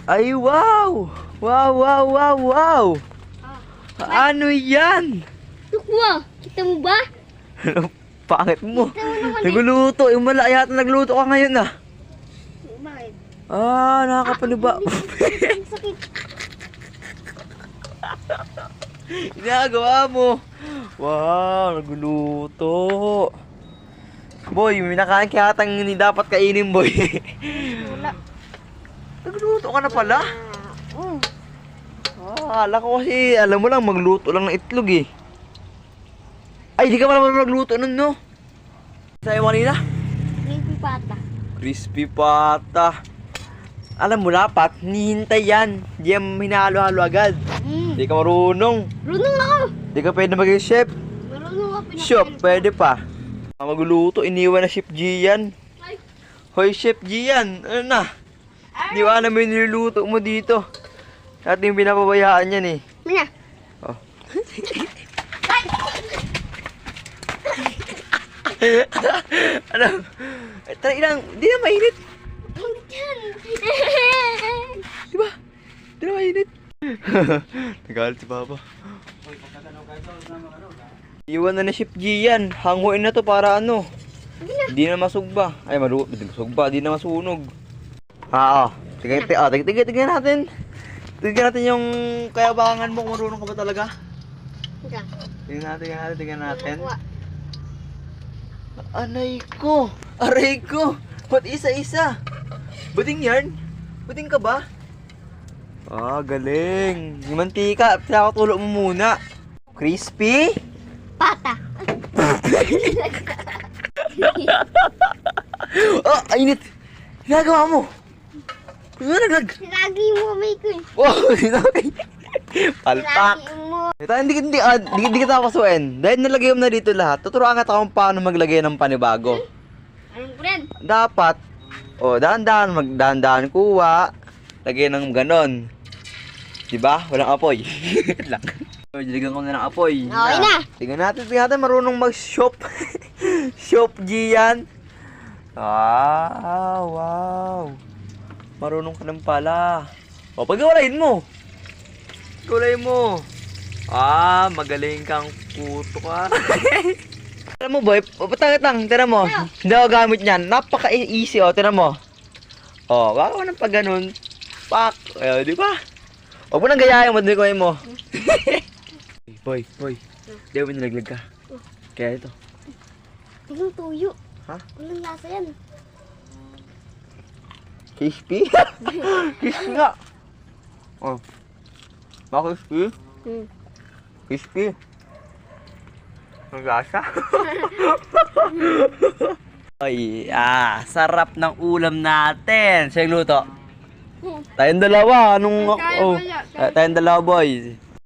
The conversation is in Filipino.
Ay, wow! Wow, wow, wow, wow! Ano yan? Tukwa, kita mo ba? Pangit mo. Kita mo naman Nagluluto. Yung malaya yata nagluto ka ngayon ah. Bakit? Ah, nakakapaniba. Ang sakit. Ginagawa mo. Wow, nagluluto. Boy, may nakain kaya atang hindi dapat kainin, boy. Wala. Nagluto ka na pala? Oo. Ah, ala ko kasi, alam mo lang, magluto lang ng itlog eh. Ay, di ka pala magluto nun, no? Sa'yo kanina? Baby pata. Crispy pata. Alam mo dapat, hinihintay yan. Di yan hinahalo-halo agad. Di ka marunong. Marunong ako. Di ka pwede maging chef. Marunong ako. Chef, pwede pa. Magluto, iniwan na Chef G yan. Ay. Hoy, Chef G yan. Ano na? Di ba alam mo yung niluluto mo dito? At yung pinapabayaan yan eh. Mina. Oh. Ano? Tara ilang, di na mainit. Di ba? Di na mainit. Nagalit si Papa. Iwan na ni Chef G yan. Hanguin na to para ano. Di na masugba. Ay, masugba. Di na masunog. Ah, oh. Tignan natin. Tignan natin yung kayabangan mo kung marunong ka ba talaga. Tignan natin. Anay ko! Aray ko! Ba't isa-isa? Buting yarn? Buting ka ba? Ah, galing. Yung mantika, pinakatulo mo muna. Crispy? Pata. Oh, ainit! Ginagawa mo! Ano naglag? Lagi mo may ko eh. Wow, sinakay. Palpak. Lagi mo. Hindi kita pasuin. Dahil nalagay mo na dito lahat, tuturuan kita kung paano maglagay ng panibago. Anong brand? Dapat, dahan-dahan kuha, lagay ng ganon. Diba? Walang apoy. Lang. Diligan ko na ng apoy. Okay na. Tingnan natin, marunong mag-shop. Shop G yan. Ah, wow. Marunong ka lang pala. O, pag-gawalayin mo. Gawalayin mo. Ah, magaling kang puto ka. Alam mo, boy, patangit-tang, tira mo. Hindi ako gamit niyan. Napaka-easy, o, tira mo. O, baka ko ng pag ganun. Pak. Ay, di ba? Huwag mo nang gayahin mo, hindi ko mo. Boy. Di mo nilaglag ka. Kaya ito. Tigong tuyo. Ha? Walang lasa yan. Crispy? Crispy nga. Oh. Baka crispy? Crispy. Ang lasa. Ay, sarap ng ulam natin. Siya yung luto. Tayong dalawa. Tayong dalawa, boy.